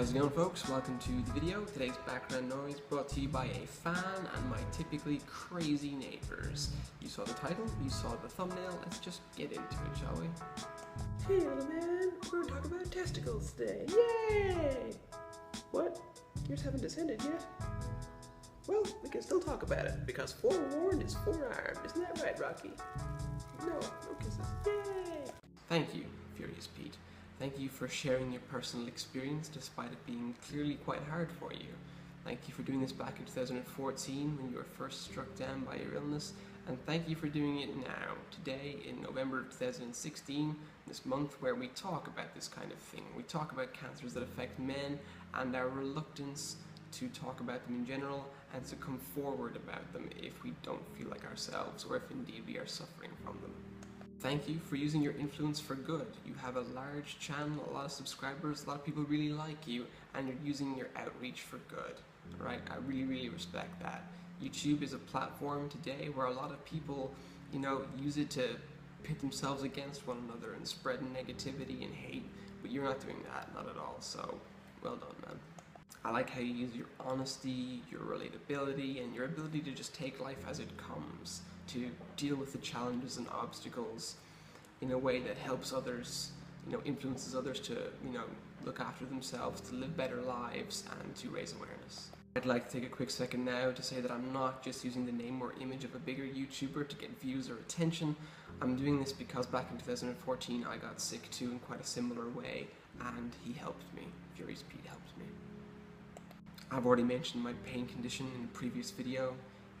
How's it going, folks? Welcome to the video. Today's background noise brought to you by a fan and my typically crazy neighbors. You saw the title, you saw the thumbnail, let's just get into it, shall we? Hey little man, we're going to talk about testicles today. Yay! What? Yours haven't descended yet? Well, we can still talk about it, because forewarned is forearmed. Isn't that right, Rocky? No kisses. Yay! Thank you, Furious Pete. Thank you for sharing your personal experience despite it being clearly quite hard for you. Thank you for doing this back in 2014 when you were first struck down by your illness, and thank you for doing it now, today in November 2016, this month where we talk about this kind of thing. We talk about cancers that affect men and our reluctance to talk about them in general and to come forward about them if we don't feel like ourselves or if indeed we are suffering from them. Thank you for using your influence for good. You have a large channel, a lot of subscribers, a lot of people really like you, and you're using your outreach for good. Right? I really respect that. YouTube is a platform today where a lot of people, use it to pit themselves against one another and spread negativity and hate, but you're not doing that, not at all, so well done, man. I like how you use your honesty, your relatability, and your ability to just take life as it comes, to deal with the challenges and obstacles in a way that helps others, influences others to, look after themselves, to live better lives, and to raise awareness. I'd like to take a quick second now to say that I'm not just using the name or image of a bigger YouTuber to get views or attention. I'm doing this because back in 2014 I got sick too in quite a similar way, and he helped me. Furious Pete helped me. I've already mentioned my pain condition in a previous video.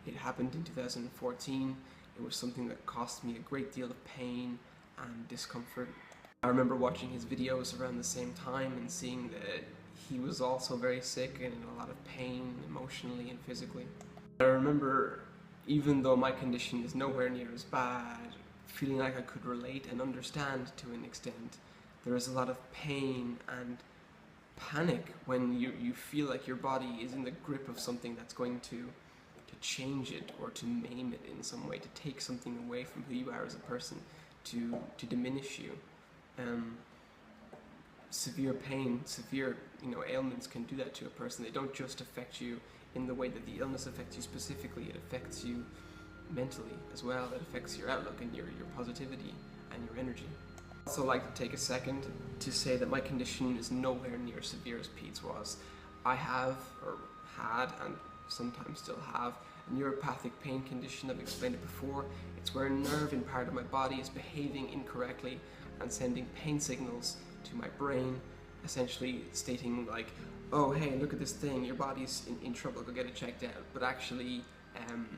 It happened in 2014. It was something that cost me a great deal of pain and discomfort. I remember watching his videos around the same time and seeing that he was also very sick and in a lot of pain emotionally and physically. I remember, even though my condition is nowhere near as bad, feeling like I could relate and understand to an extent. There is a lot of pain and panic when you feel like your body is in the grip of something that's going to change it or to maim it in some way, to take something away from who you are as a person, to diminish you. Severe pain, severe ailments can do that to a person. They don't just affect you in the way that the illness affects you specifically, it affects you mentally as well. It affects your outlook and your positivity and your energy. I'd also like to take a second to say that my condition is nowhere near as severe as Pete's was. I have, or had, and sometimes still have, a neuropathic pain condition. I've explained it before. It's where a nerve in part of my body is behaving incorrectly and sending pain signals to my brain, essentially stating like, oh hey, look at this thing, your body's in trouble, go get it checked out. But actually,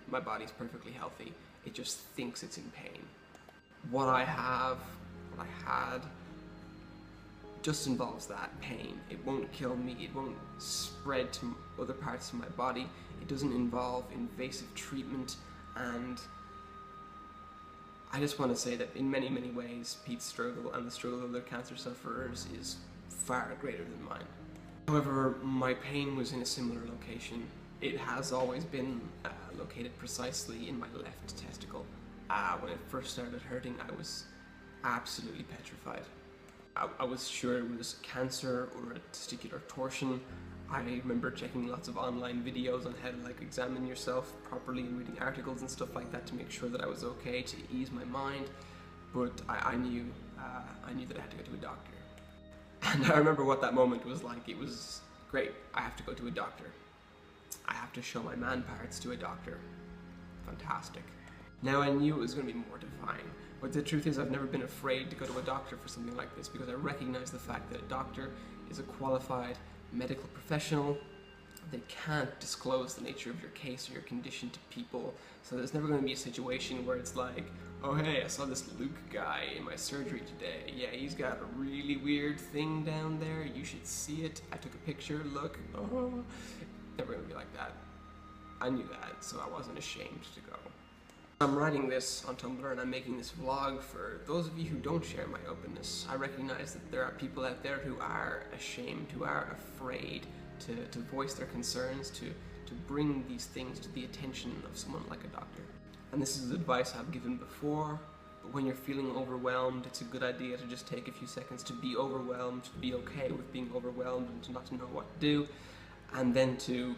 my body's perfectly healthy. It just thinks it's in pain. What I had, just involves that pain. It won't kill me, it won't spread to other parts of my body, it doesn't involve invasive treatment, and I just want to say that in many ways Pete's struggle and the struggle of other cancer sufferers is far greater than mine. However, my pain was in a similar location. It has always been located precisely in my left testicle. When it first started hurting, I was absolutely petrified. I was sure it was cancer or a testicular torsion. I remember checking lots of online videos on how to examine yourself properly and reading articles and stuff like that to make sure that I was okay, to ease my mind. But I knew that I had to go to a doctor. And I remember what that moment was like. It was great. I have to go to a doctor. I have to show my man parts to a doctor. Fantastic. Now I knew it was going to be mortifying, but the truth is I've never been afraid to go to a doctor for something like this because I recognize the fact that a doctor is a qualified medical professional. They can't disclose the nature of your case or your condition to people, so there's never going to be a situation where it's like, oh hey, I saw this Luke guy in my surgery today. Yeah, he's got a really weird thing down there. You should see it. I took a picture. Look. Oh. Never going to be like that. I knew that, so I wasn't ashamed to go. I'm writing this on Tumblr and I'm making this vlog for those of you who don't share my openness. I recognize that there are people out there who are ashamed, who are afraid to voice their concerns, to bring these things to the attention of someone like a doctor. And this is advice I've given before, when you're feeling overwhelmed, it's a good idea to just take a few seconds to be overwhelmed, to be okay with being overwhelmed and to not to know what to do, and then to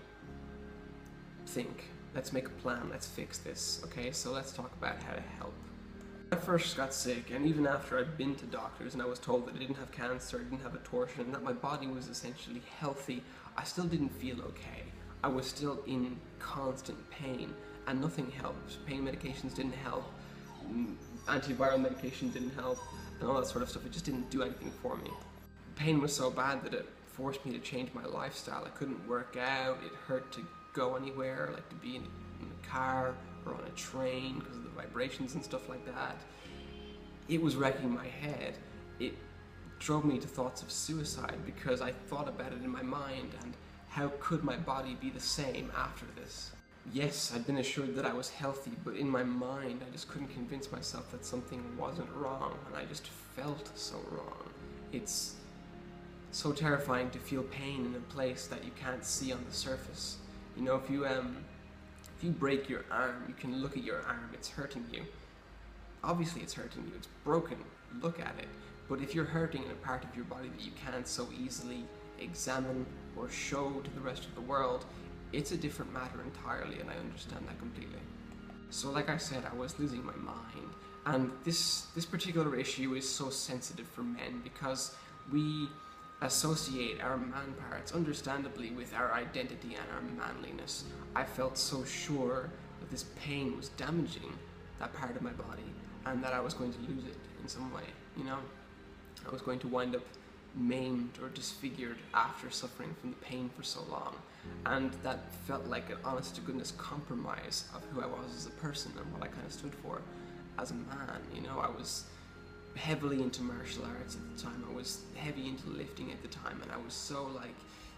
think, let's make a plan, let's fix this, okay? So let's talk about how to help. When I first got sick, and even after I'd been to doctors and I was told that I didn't have cancer, I didn't have a torsion, and that my body was essentially healthy, I still didn't feel okay. I was still in constant pain, and nothing helped. Pain medications didn't help, antiviral medication didn't help, and all that sort of stuff. It just didn't do anything for me. Pain was so bad that it forced me to change my lifestyle. I couldn't work out, it hurt to go anywhere, like to be in a car or on a train because of the vibrations and stuff like that. It was wrecking my head. It drove me to thoughts of suicide because I thought about it in my mind, and how could my body be the same after this? Yes, I'd been assured that I was healthy, but in my mind I just couldn't convince myself that something wasn't wrong, and I just felt so wrong. It's so terrifying to feel pain in a place that you can't see on the surface. You know, if you break your arm, you can look at your arm, it's hurting you. Obviously it's hurting you, it's broken, look at it. But if you're hurting in a part of your body that you can't so easily examine or show to the rest of the world, it's a different matter entirely, and I understand that completely. So like I said, I was losing my mind, and this particular issue is so sensitive for men because we associate our man parts, understandably, with our identity and our manliness. I felt so sure that this pain was damaging that part of my body and that I was going to lose it in some way, you know? I was going to wind up maimed or disfigured after suffering from the pain for so long, and that felt like an honest to goodness compromise of who I was as a person and what I kind of stood for as a man. You know, I was heavily into martial arts at the time, I was heavy into lifting at the time, and I was so like,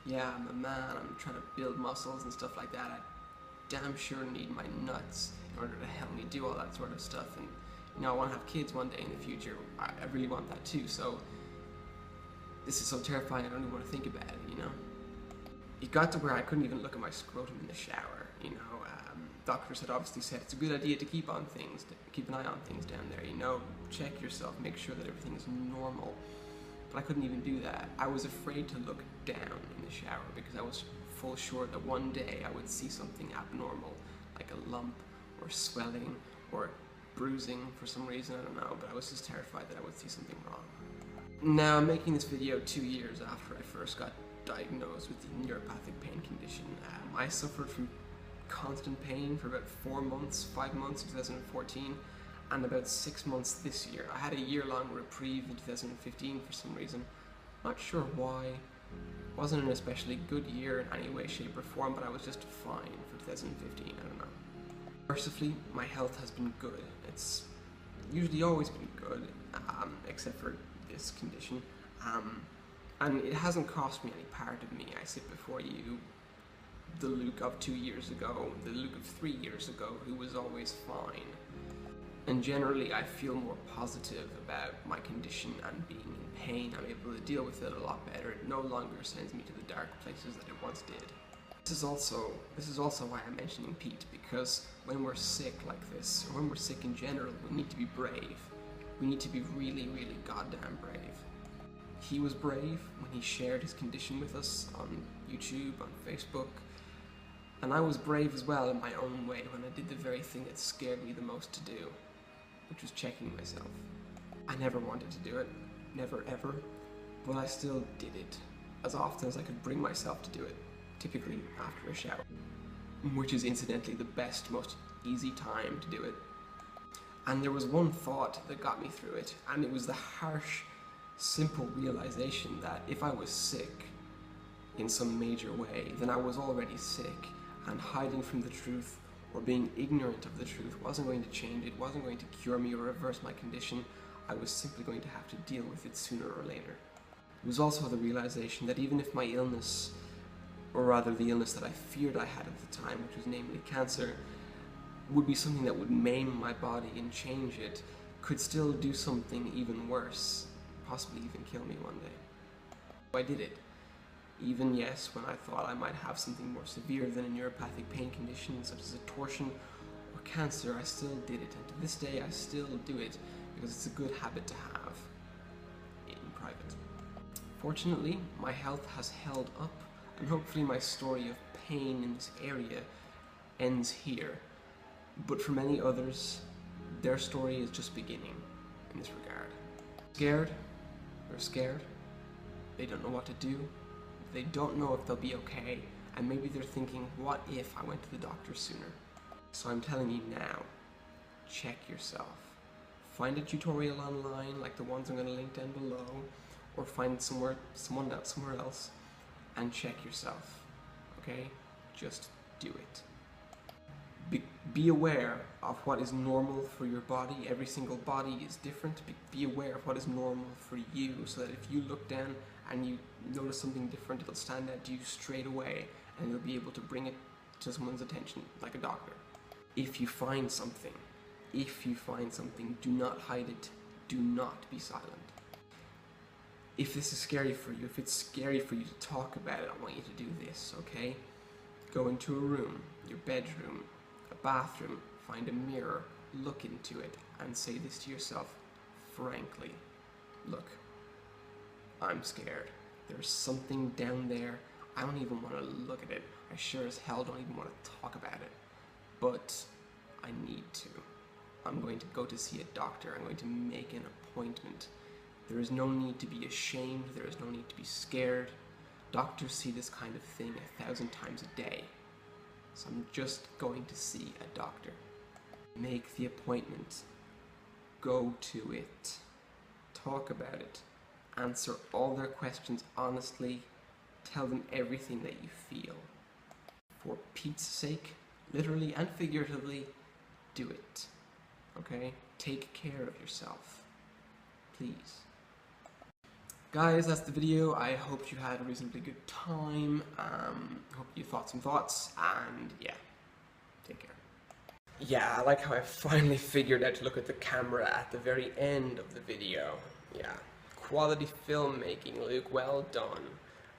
yeah, I'm a man, I'm trying to build muscles and stuff like that. I damn sure need my nuts in order to help me do all that sort of stuff, and you know, I want to have kids one day in the future. I really want that too, so this is so terrifying I don't even want to think about it, you know? It got to where I couldn't even look at my scrotum in the shower, you know? Doctors had obviously said it's a good idea to keep an eye on things down there, you know? Check yourself, make sure that everything is normal. But I couldn't even do that. I was afraid to look down in the shower because I was full sure that one day I would see something abnormal, like a lump or swelling or bruising for some reason, I don't know, but I was just terrified that I would see something wrong. Now, I'm making this video 2 years after I first got diagnosed with the neuropathic pain condition. I suffered from constant pain for about 4 months, 5 months in 2014, and about 6 months this year. I had a year-long reprieve in 2015 for some reason. Not sure why. It wasn't an especially good year in any way, shape, or form, but I was just fine for 2015, I don't know. Mercifully, my health has been good. It's usually always been good, except for this condition, and it hasn't cost me any part of me. I sit before you, the Luke of 2 years ago, the Luke of 3 years ago, who was always fine. And generally I feel more positive about my condition and being in pain. I'm able to deal with it a lot better. It no longer sends me to the dark places that it once did. This is also why I'm mentioning Pete, because when we're sick like this, or when we're sick in general, we need to be brave. We need to be really, really goddamn brave. He was brave when he shared his condition with us on YouTube, on Facebook, and I was brave as well in my own way when I did the very thing that scared me the most to do, which was checking myself. I never wanted to do it, never ever, but I still did it as often as I could bring myself to do it, typically after a shower, which is incidentally the best, most easy time to do it. And there was one thought that got me through it, and it was the harsh, simple realization that if I was sick in some major way, then I was already sick, and hiding from the truth or being ignorant of the truth wasn't going to change it, wasn't going to cure me or reverse my condition. I was simply going to have to deal with it sooner or later. It was also the realization that even if my illness, or rather the illness that I feared I had at the time, which was namely cancer, would be something that would maim my body and change it, could still do something even worse, possibly even kill me one day. I did it. Even, yes, when I thought I might have something more severe than a neuropathic pain condition such as a torsion or cancer, I still did it, and to this day I still do it because it's a good habit to have in private. Fortunately, my health has held up, and hopefully my story of pain in this area ends here. But for many others, their story is just beginning in this regard. Scared? They're scared. They don't know what to do. They don't know if they'll be okay, and maybe they're thinking, what if I went to the doctor sooner? So I'm telling you now, check yourself. Find a tutorial online like the ones I'm going to link down below, or find someone else, somewhere else, and check yourself. Okay? Just do it. Be aware of what is normal for your body. Every single body is different. Be aware of what is normal for you, so that if you look down and you notice something different, it'll stand out to you straight away, and you'll be able to bring it to someone's attention, like a doctor. If you find something, do not hide it. Do not be silent. If this is scary for you, if it's scary for you to talk about it, I want you to do this, okay? Go into a room, your bedroom, a bathroom, find a mirror, look into it, and say this to yourself frankly. Look, I'm scared. There's something down there. I don't even want to look at it. I sure as hell don't even want to talk about it. But I need to. I'm going to go to see a doctor. I'm going to make an appointment. There is no need to be ashamed. There is no need to be scared. Doctors see this kind of thing 1,000 times a day. So I'm just going to see a doctor. Make the appointment. Go to it. Talk about it. Answer all their questions honestly. Tell them everything that you feel. For Pete's sake, literally and figuratively, do it. Okay? Take care of yourself. Please. Guys, that's the video. I hope you had a reasonably good time. Hope you thought some thoughts, and yeah, take care. Yeah, I like how I finally figured out to look at the camera at the very end of the video. Yeah, quality filmmaking, Luke, well done.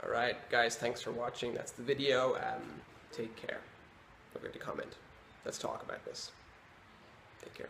Alright, guys, thanks for watching. That's the video. Take care. Don't forget to comment. Let's talk about this. Take care.